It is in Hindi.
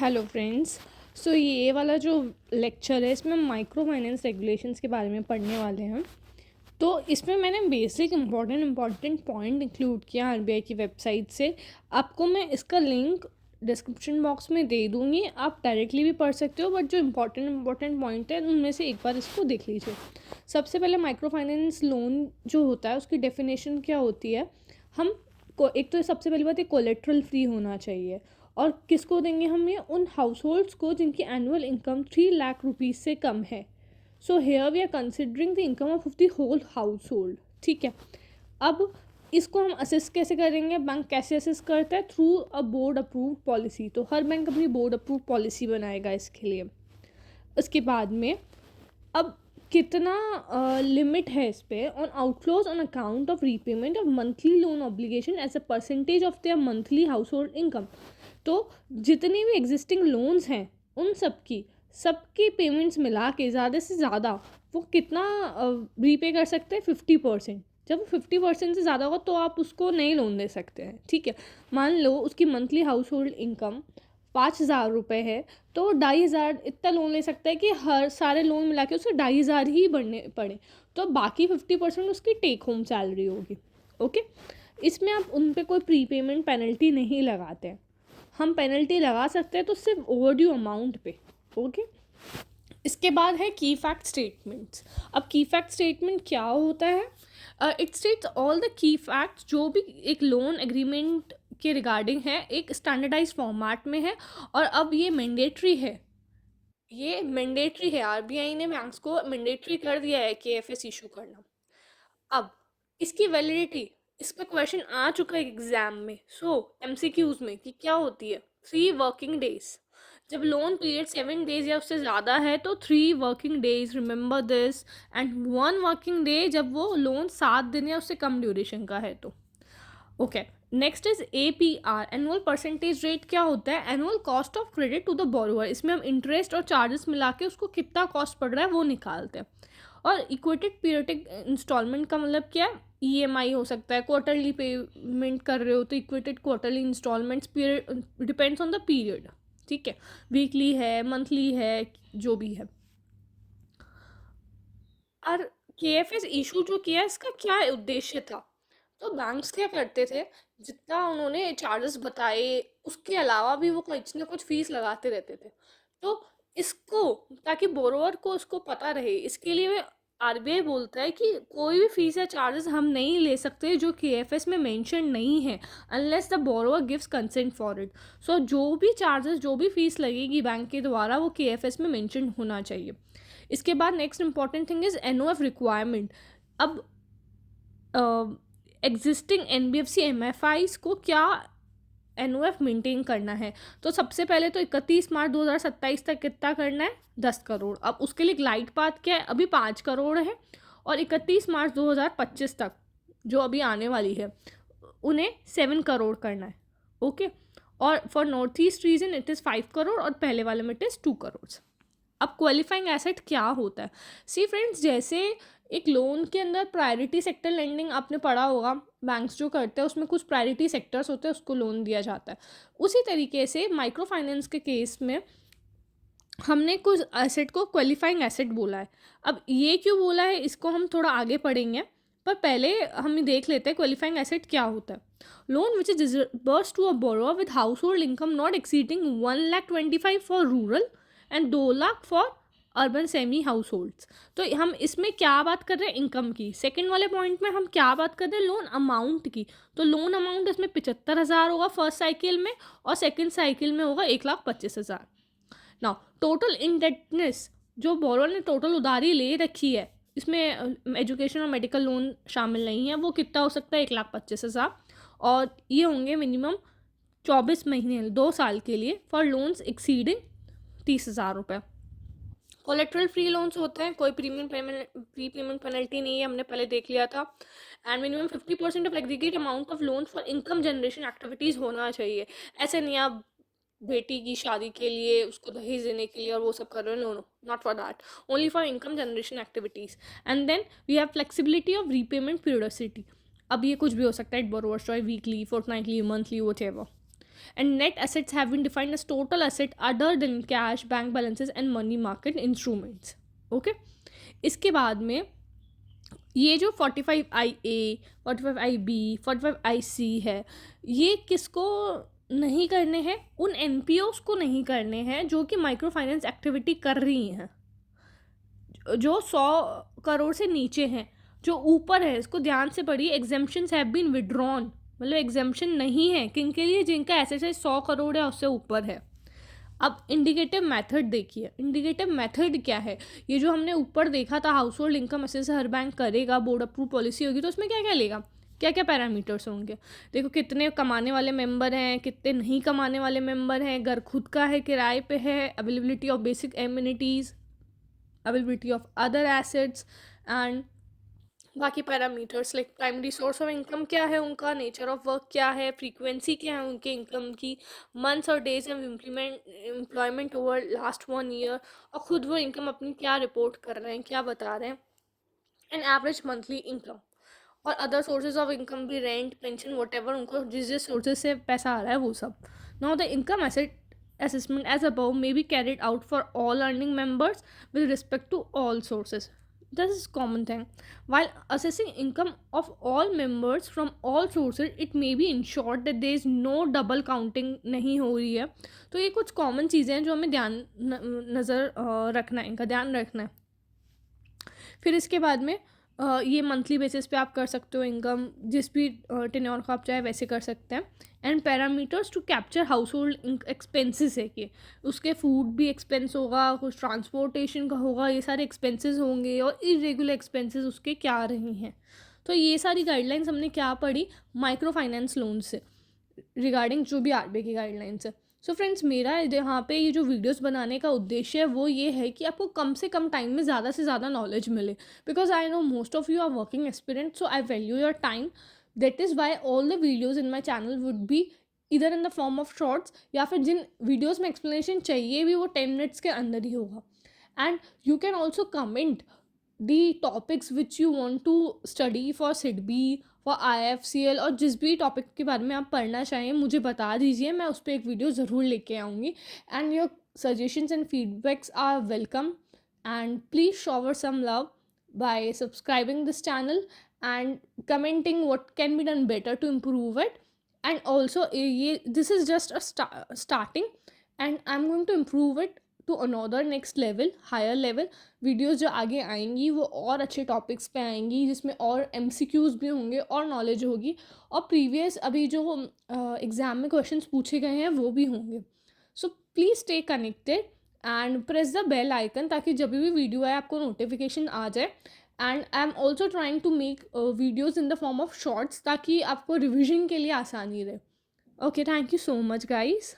Hello friends. सो ये वाला जो लेक्चर है इसमें हम माइक्रो फाइनेंस रेगुलेशंस के बारे में पढ़ने वाले हैं। तो इसमें मैंने बेसिक इम्पॉर्टेंट पॉइंट इंक्लूड किया आरबीआई की वेबसाइट से। आपको मैं इसका लिंक डिस्क्रिप्शन बॉक्स में दे दूँगी, आप डायरेक्टली भी पढ़ सकते हो, बट जो इम्पॉर्टेंट पॉइंट है उनमें से एक बार इसको देख लीजिए। सबसे पहले माइक्रो फाइनेंस लोन जो होता है उसकी डेफिनेशन क्या होती है। हम एक तो सबसे पहली बात ये कोलेट्रल फ्री होना चाहिए। और किसको देंगे हम ये? उन हाउस होल्ड्स को जिनकी एनुअल इनकम 3 लाख रुपीज़ से कम है। So here we are considering the income of the whole household. ठीक है, अब इसको हम असेस कैसे करेंगे? बैंक कैसे असेस करता है? Through a board approved policy. तो हर बैंक अपनी बोर्ड अप्रूव्ड पॉलिसी बनाएगा इसके लिए। उसके बाद में अब कितना लिमिट है इस पे? On outflows on account of repayment of monthly loan obligation as a percentage of their monthly household income. तो जितनी भी एग्जिस्टिंग लोन्स हैं उन सबकी पेमेंट्स मिला के ज़्यादा से ज़्यादा वो कितना रीपे कर सकते हैं? 50%। जब 50% से ज़्यादा होगा तो आप उसको नई लोन दे सकते हैं। ठीक है, मान लो उसकी मंथली हाउस होल्ड इनकम 5,000 रुपये है, तो 2,500 इतना लोन ले सकता है कि हर सारे लोन मिला के उसे 2,500 ही बढ़ने पड़े। तो बाकी 50% उसकी टेक होम सैलरी होगी। ओके, इसमें आप उन पर कोई प्रीपेमेंट पेनल्टी नहीं लगाते हैं। हम पेनल्टी लगा सकते हैं तो सिर्फ ओवरड्यू अमाउंट पे। ओके, इसके बाद है की फैक्ट स्टेटमेंट्स। अब की फैक्ट स्टेटमेंट क्या होता है? It states all the key facts जो भी एक लोन एग्रीमेंट के रिगार्डिंग है, एक स्टैंडर्डाइज फॉर्मेट में है। और अब ये मैंडेटरी है, आरबीआई ने बैंक्स को मैंडेटरी कर दिया है केएफएस इशू करना। अब इसकी वैलिडिटी, इस पर क्वेश्चन आ चुका है एग्जाम में। सो एमसीक्यूज में कि क्या होती है? 3 वर्किंग डेज। जब लोन पीरियड 7 डेज या उससे ज़्यादा है तो 3 working days, remember this. And 1 working day जब वो लोन 7 दिन या उससे कम ड्यूरेशन का है तो। Okay, next is APR, annual percentage rate. क्या होता है? Annual cost of credit to the borrower. इसमें हम इंटरेस्ट और चार्जेस मिला के उसको कितना कॉस्ट पड़ रहा है वो निकालते हैं। और इक्वेटेड पीरियडिक इंस्टॉलमेंट का मतलब क्या है? ईएमआई हो सकता है, क्वार्टरली पेमेंट कर रहे हो तो equated quarterly instalments, period depends on the period. ठीक है, वीकली है, मंथली है, जो भी है। और केएफएस इशू जो किया इसका क्या उद्देश्य था? तो बैंक्स क्या करते थे, जितना उन्होंने चार्जेस बताए उसके अलावा भी वो कुछ ना कुछ फीस लगाते रहते थे। तो इसको, ताकि बोरोवर को इसको पता रहे, इसके लिए आरबीआई बोलता है कि कोई भी फीस या चार्जेस हम नहीं ले सकते जो केएफएस में मेंशन नहीं है, unless the borrower gives consent for it. So जो भी चार्जेस, जो भी फीस लगेगी बैंक के द्वारा, वो केएफएस में मेंशन होना चाहिए। इसके बाद next important thing is NOF requirement. अब एग्जिस्टिंग एनबीएफसी एमएफआईज को क्या एनओएफ मेंटेन करना है? तो सबसे पहले तो 31 मार्च 2027 तक कितना करना है? 10 करोड़। अब उसके लिए ग्लाइड पाथ क्या है? अभी 5 करोड़ है, और 31 मार्च 2025 तक जो अभी आने वाली है उन्हें 7 करोड़ करना है। ओके, और for north east region it is 5 crore, और पहले वाले में इट इज़ 2 करोड़। अब क्वालिफाइंग एसेट क्या होता है? सी फ्रेंड्स, जैसे एक लोन के अंदर प्रायोरिटी सेक्टर लेंडिंग आपने पढ़ा होगा, बैंक्स जो करते हैं उसमें कुछ प्रायोरिटी सेक्टर्स होते हैं, उसको लोन दिया जाता है। उसी तरीके से माइक्रो फाइनेंस के केस में हमने कुछ एसेट को क्वालिफाइंग एसेट बोला है। अब ये क्यों बोला है इसको हम थोड़ा आगे पढ़ेंगे, पर पहले हम देख लेते हैं क्वालिफाइंग एसेट क्या होता है। Loan which is disbursed to a borrower with household income not exceeding 1,25,000 for rural and 2 lakh for urban semi households. तो हम इसमें क्या बात कर रहे हैं? इनकम की। सेकंड वाले पॉइंट में हम क्या बात कर रहे हैं? लोन अमाउंट की। तो लोन अमाउंट इसमें 75,000 होगा फर्स्ट साइकिल में, और सेकंड साइकिल में होगा 1,25,000। नाउ टोटल इंडेटनेस, जो बोरोवर ने टोटल उधारी ले रखी है, इसमें एजुकेशन और मेडिकल लोन शामिल नहीं है, वो कितना हो सकता है? 1,25,000। और ये होंगे मिनिमम 24 महीने, 2 साल के लिए, फॉर लोन्स एक्सीडिंग 30,000 रुपये। कोलेट्रल फ्री लोन्स होते हैं, कोई प्री पेमेंट पेनल्टी नहीं है, हमने पहले देख लिया था। And minimum 50% of aggregate amount of loan for income generation activities होना चाहिए। ऐसे नहीं आप बेटी की शादी के लिए उसको दहेज देने के लिए और वो सब कर रहे हो, no no, not for that, only for income generation activities. And then we have flexibility of repayment periodicity. अब ये कुछ भी हो सकता है, borrower's choice, weekly, fortnightly, monthly, whatever. And net assets have been defined as total asset other than cash, bank balances and money market instruments. Okay, इसके बाद में ये जो 45IA, 45IB, 45IC है, ये किसको नहीं करने हैं? उन NPOs को नहीं करने हैं जो कि माइक्रो फाइनेंस एक्टिविटी कर रही हैं, जो 100 करोड़ से नीचे हैं। जो ऊपर है, इसको ध्यान से पढ़िए, एग्जेम्पशंस हैव बीन विड्रॉन, मतलब एग्जेम्पशन नहीं है किन के लिए? जिनका एसेट 100 करोड़ है उससे ऊपर है। अब इंडिकेटिव मेथड देखिए, इंडिकेटिव मेथड क्या है? ये जो हमने ऊपर देखा था, हाउस होल्ड इनकम असेस हर बैंक करेगा, बोर्ड अप्रूव पॉलिसी होगी, तो उसमें क्या क्या लेगा, क्या क्या पैरामीटर्स होंगे? देखो, कितने कमाने वाले मेंबर हैं, कितने नहीं कमाने वाले मेंबर हैं, घर खुद का है, किराए पे है, availability of basic amenities, availability of other assets, and बाकी parameters like primary source of income क्या है उनका, नेचर ऑफ वर्क क्या है, फ्रीक्वेंसी क्या है उनके इनकम की, मंथ्स और days of employment over last 1 year, और खुद वो इनकम अपनी क्या रिपोर्ट कर रहे हैं, क्या बता रहे हैं, एंड एवरेज मंथली इनकम, और अदर सोर्सेज ऑफ इनकम भी, रेंट, पेंशन, वॉटेवर, उनको जिस जिस सोर्सेज से पैसा आ रहा है वो सब। Now the income asset assessment as above may be carried out for all earning members with respect to all sources. This is common thing. While assessing income of all members from all sources, it may be ensured that there is no double counting नहीं हो रही है। तो ये कुछ कॉमन चीज़ें हैं जो हमें ध्यान नज़र रखना है, इनका ध्यान रखना है। फिर इसके बाद में ये मंथली बेसिस पे आप कर सकते हो इनकम, जिस भी टेन्योर का आप चाहे वैसे कर सकते हैं। And parameters to capture household expenses है कि उसके फूड भी एक्सपेंस होगा, कुछ ट्रांसपोर्टेशन का होगा, ये सारे एक्सपेंसेस होंगे, और इरेगुलर एक्सपेंसेस उसके क्या रही हैं। तो ये सारी गाइडलाइंस हमने क्या पढ़ी माइक्रो फाइनेंस लोन से रिगार्डिंग, जो भी RBI की गाइडलाइंस है। सो फ्रेंड्स, मेरा यहाँ पे ये जो वीडियोस बनाने का उद्देश्य है वो ये है कि आपको कम से कम टाइम में ज़्यादा से ज़्यादा नॉलेज मिले, because I know most of you are working experience, so I value your time. That is why all the videos in my channel would be इधर in the form of shorts, या फिर जिन वीडियोज़ में एक्सप्लेनेशन चाहिए भी वो 10 मिनट्स के अंदर ही होगा। And you can also comment the topics which you want to study for SIDBI, for IFCL, और जिस भी टॉपिक के बारे में आप पढ़ना चाहें मुझे बता दीजिए, मैं उस पर एक वीडियो ज़रूर लेके आऊँगी। And your suggestions and feedbacks are welcome, and please shower some love by subscribing this channel and commenting what can be done better to improve it. And also this is just a starting, and I'm going to improve it to another next level, higher level videos जो आगे आएंगी वो और अच्छे टॉपिक्स पे आएंगी, जिसमें और MCQs भी होंगे और नॉलेज होगी, और प्रीवियस अभी जो एग्ज़ाम में क्वेश्चंस पूछे गए हैं वो भी होंगे। So please stay connected and press the bell icon, ताकि जब भी वीडियो आए आपको नोटिफिकेशन आ जाए। And I am also trying to make videos in the form of shorts, ताकि आपको रिविजन के लिए आसानी रहे। Okay, thank you so much guys.